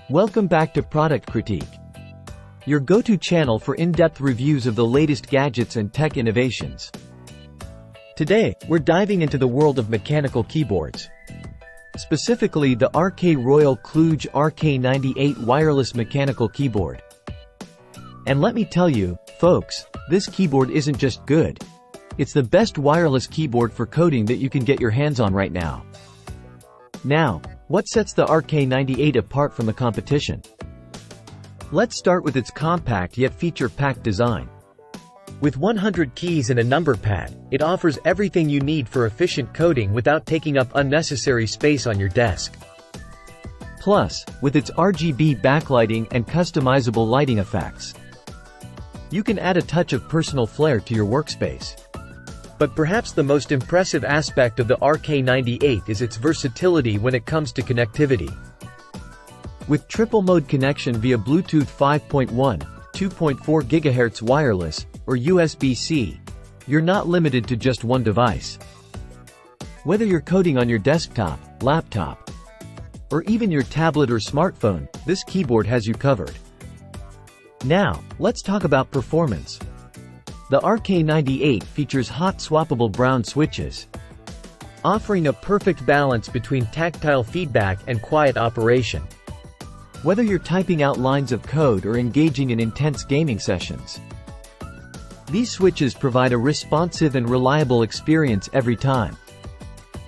Welcome back to Product Critique, your go-to channel for in-depth reviews of the latest gadgets and tech innovations. Today, we're diving into the world of mechanical keyboards. Specifically the RK Royal KLUDGE RK98 wireless mechanical keyboard. And let me tell you, folks, this keyboard isn't just good. It's the best wireless keyboard for coding that you can get your hands on right now. Now, what sets the RK98 apart from the competition? Let's start with its compact yet feature-packed design. With 100 keys and a number pad, it offers everything you need for efficient coding without taking up unnecessary space on your desk. Plus, with its RGB backlighting and customizable lighting effects, you can add a touch of personal flair to your workspace. But perhaps the most impressive aspect of the RK98 is its versatility when it comes to connectivity. With triple-mode connection via Bluetooth 5.1, 2.4 GHz wireless, or USB-C, you're not limited to just one device. Whether you're coding on your desktop, laptop, or even your tablet or smartphone, this keyboard has you covered. Now, let's talk about performance. The RK98 features hot swappable brown switches, offering a perfect balance between tactile feedback and quiet operation. Whether you're typing out lines of code or engaging in intense gaming sessions, these switches provide a responsive and reliable experience every time.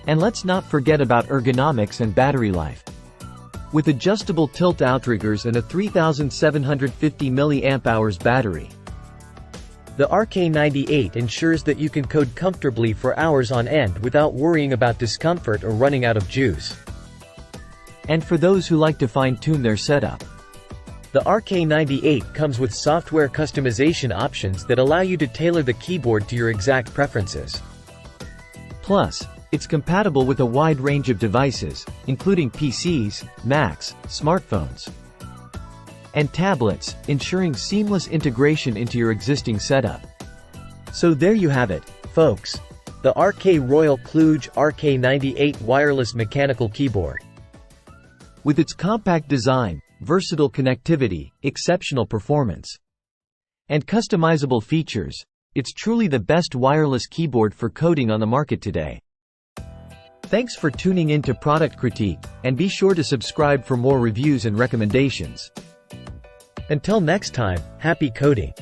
And let's not forget about ergonomics and battery life. With adjustable tilt outriggers and a 3750 mAh battery, the RK98 ensures that you can code comfortably for hours on end without worrying about discomfort or running out of juice. And for those who like to fine-tune their setup, the RK98 comes with software customization options that allow you to tailor the keyboard to your exact preferences. Plus, it's compatible with a wide range of devices, including PCs, Macs, smartphones, and tablets, ensuring seamless integration into your existing setup. So there you have it, folks. The RK Royal KLUDGE RK98 wireless mechanical keyboard. With its compact design, versatile connectivity, exceptional performance, and customizable features, it's truly the best wireless keyboard for coding on the market today. Thanks for tuning in to Product Critique, and be sure to subscribe for more reviews and recommendations. Until next time, happy coding!